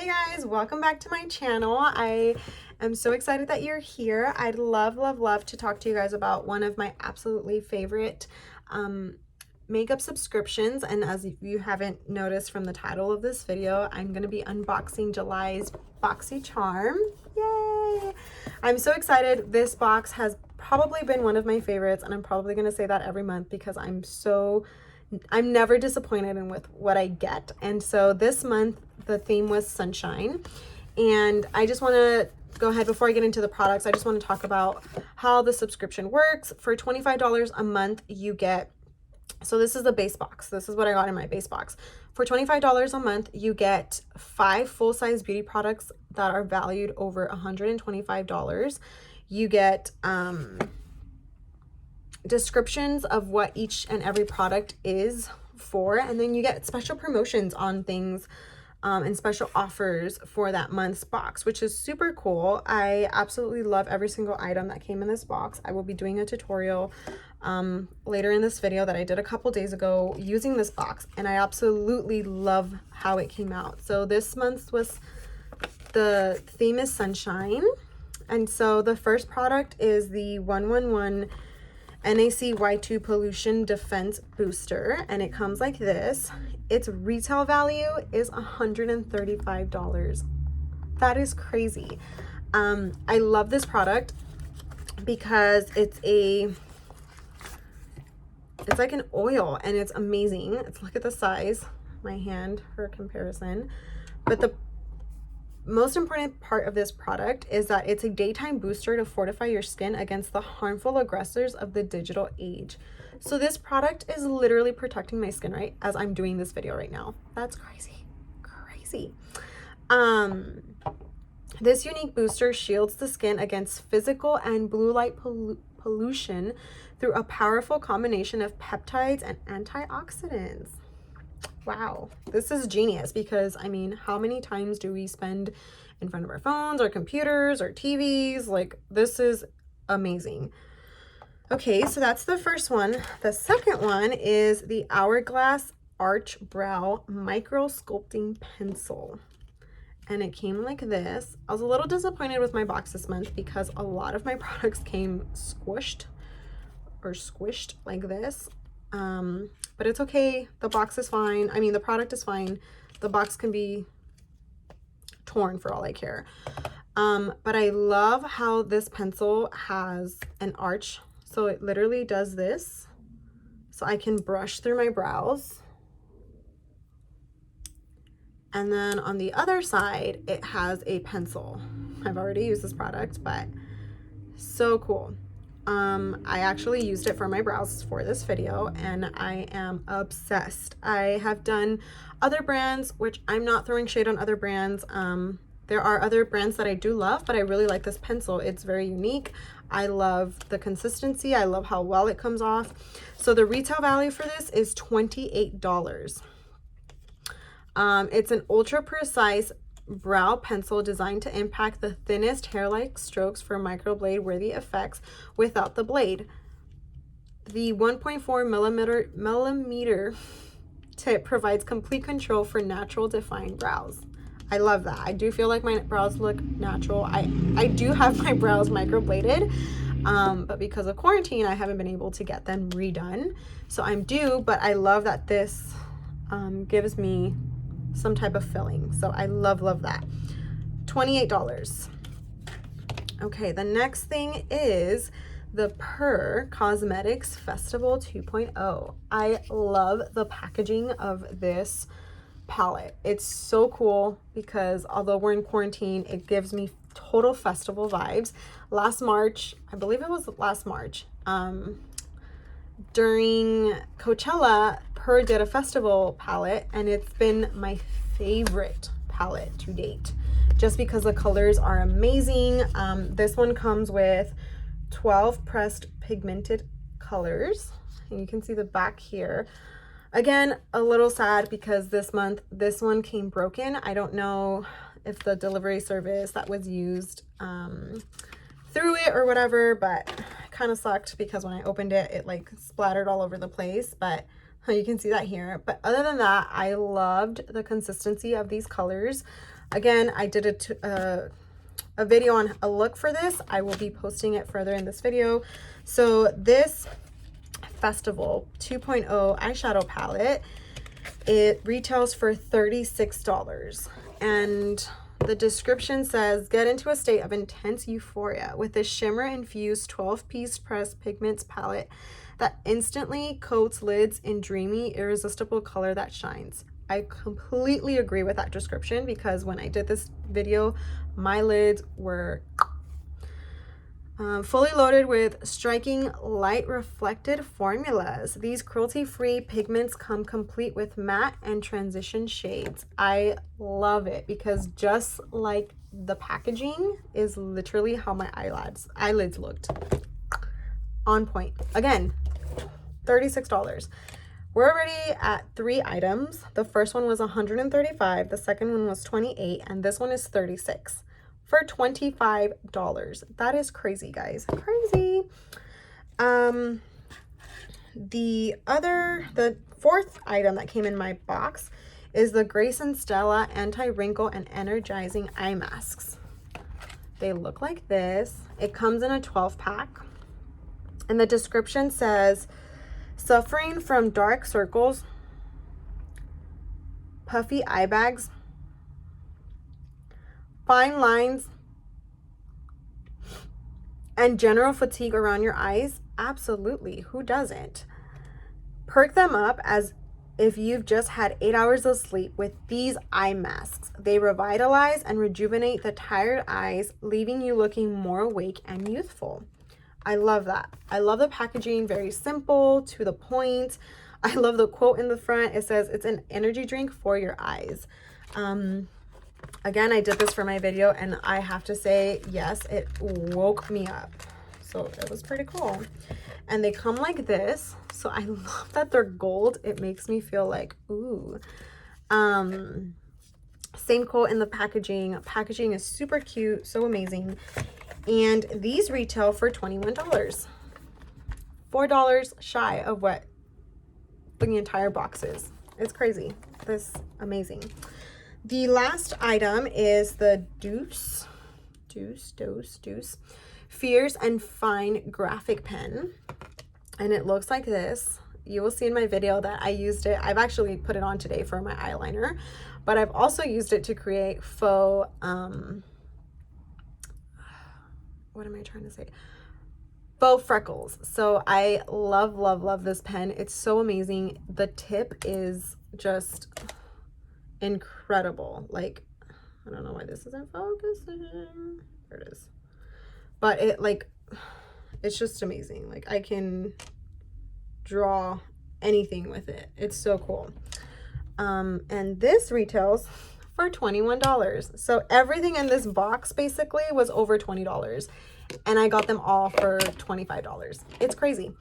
Hey guys, welcome back to my channel. I am so excited that you're here. I'd love to talk to you guys about one of my absolutely favorite makeup subscriptions. And as you haven't noticed from the title of this video, I'm going to be unboxing July's Boxycharm. Yay! I'm so excited. This box has probably been one of my favorites, and I'm probably going to say that every month because I'm never disappointed in with what I get. And so this month the theme was sunshine, and I just want to go ahead before I get into the products. I just want to talk about how the subscription works. For $25 a month you get, so this is the base box. This is what I got in my base box. For $25 a month you get 5 full-size beauty products that are valued over $125. You get descriptions of what each and every product is for, and then you get special promotions on things and special offers for that month's box, which is super cool. I absolutely love every single item that came in this box. I will be doing a tutorial later in this video that I did a couple days ago using this box, and I absolutely love how it came out. So this month's the theme is sunshine, and so the first product is the 111 NAC Y2 Pollution Defense Booster, and it comes like this. Its retail value is $135. That is crazy. I love this product because it's like an oil, and it's amazing. Look at the size, my hand for comparison. But the most important part of this product is that it's a daytime booster to fortify your skin against the harmful aggressors of the digital age. So this product is literally protecting my skin right as I'm doing this video right now. That's crazy. This unique booster shields the skin against physical and blue light pollution through a powerful combination of peptides and antioxidants. Wow, this is genius, because I mean, how many times do we spend in front of our phones or computers or TVs? Like, this is amazing. Okay, so that's the first one. The second one is the Hourglass Arch Brow Micro Sculpting Pencil, and it came like this. I was a little disappointed with my box this month because a lot of my products came squished like this. But it's okay. The box is fine. I mean, the product is fine. The box can be torn for all I care. But I love how this pencil has an arch. So it literally does this. So I can brush through my brows. And then on the other side, it has a pencil. I've already used this product, but so cool. I actually used it for my brows for this video, and I am obsessed. I have done other brands, which I'm not throwing shade on other brands. There are other brands that I do love, but I really like this pencil. It's very unique. I love the consistency. I love how well it comes off. So the retail value for this is $28. It's an ultra precise brow pencil designed to impact the thinnest hair-like strokes for microblade worthy effects without the blade. The 1.4 millimeter tip provides complete control for natural defined brows. I love that. I do feel like my brows look natural. I do have my brows microbladed, but because of quarantine I haven't been able to get them redone, so I'm due. But I love that this gives me some type of filling, so I love that. $28. Okay, the next thing is the Purr Cosmetics Festival 2.0. I love the packaging of this palette. It's so cool because although we're in quarantine, it gives me total festival vibes. Last March, I believe it was last March, during Coachella, Purr did a festival palette, and it's been my favorite palette to date just because the colors are amazing. This one comes with 12 pressed pigmented colors, and you can see the back here. Again, a little sad because this month this one came broken. I don't know if the delivery service that was used through it or whatever, but kind of sucked because when I opened it, it like splattered all over the place. But you can see that here. But other than that, I loved the consistency of these colors. Again, I did a video on a look for this. I will be posting it further in this video. So this Festival 2.0 eyeshadow palette, it retails for $36, and the description says, get into a state of intense euphoria with this shimmer infused 12-piece pressed pigments palette that instantly coats lids in dreamy, irresistible color that shines. I completely agree with that description, because when I did this video, my lids were fully loaded with striking light reflected formulas. These cruelty-free pigments come complete with matte and transition shades. I love it, because just like the packaging is literally how my eyelids looked. On point. Again, $36. We're already at 3 items. The first one was $135, the second one was $28, and this one is $36 for $25. That is crazy, guys. Crazy. The fourth item that came in my box is the Grace and Stella anti-wrinkle and energizing eye masks. They look like this. It comes in a 12-pack, and the description says, suffering from dark circles, puffy eye bags, fine lines, and general fatigue around your eyes? Absolutely. Who doesn't? Perk them up as if you've just had 8 hours of sleep with these eye masks. They revitalize and rejuvenate the tired eyes, leaving you looking more awake and youthful. I love that. I love the packaging, very simple, to the point. I love the quote in the front. It says, it's an energy drink for your eyes. Again, I did this for my video, and I have to say, yes, it woke me up. So it was pretty cool. And they come like this. So I love that they're gold. It makes me feel like, ooh. Same quote in the packaging. Packaging is super cute, so amazing. And these retail for $21. $4 shy of what the entire box is. It's crazy. This amazing. The last item is the Deuce Fierce and Fine graphic pen, and it looks like this. You will see in my video that I used it. I've actually put it on today for my eyeliner, but I've also used it to create faux what am I trying to say? Faux freckles. So I love this pen. It's so amazing. The tip is just incredible. Like, I don't know why this isn't focusing. There it is. But it's just amazing. Like, I can draw anything with it. It's so cool. And this retails for $21. So everything in this box basically was over $20, and I got them all for $25. It's crazy.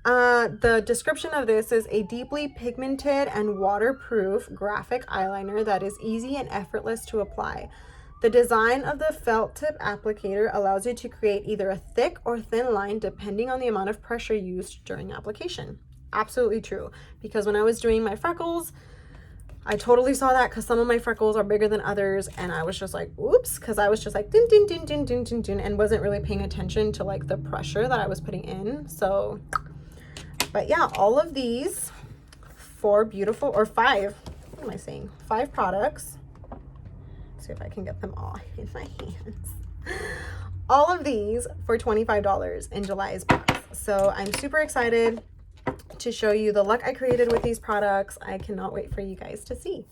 The description of this is a deeply pigmented and waterproof graphic eyeliner that is easy and effortless to apply. The design of the felt tip applicator allows you to create either a thick or thin line depending on the amount of pressure used during application. Absolutely true, because when I was doing my freckles, I totally saw that, because some of my freckles are bigger than others, and I was just like, oops, because I was just like din din din din din din din, and wasn't really paying attention to like the pressure that I was putting in. So, but yeah, all of these 4 beautiful, or 5, what am I saying, 5 products. Let's see if I can get them all in my hands. All of these for $25 in July's box. So I'm super excited to show you the look I created with these products. I cannot wait for you guys to see.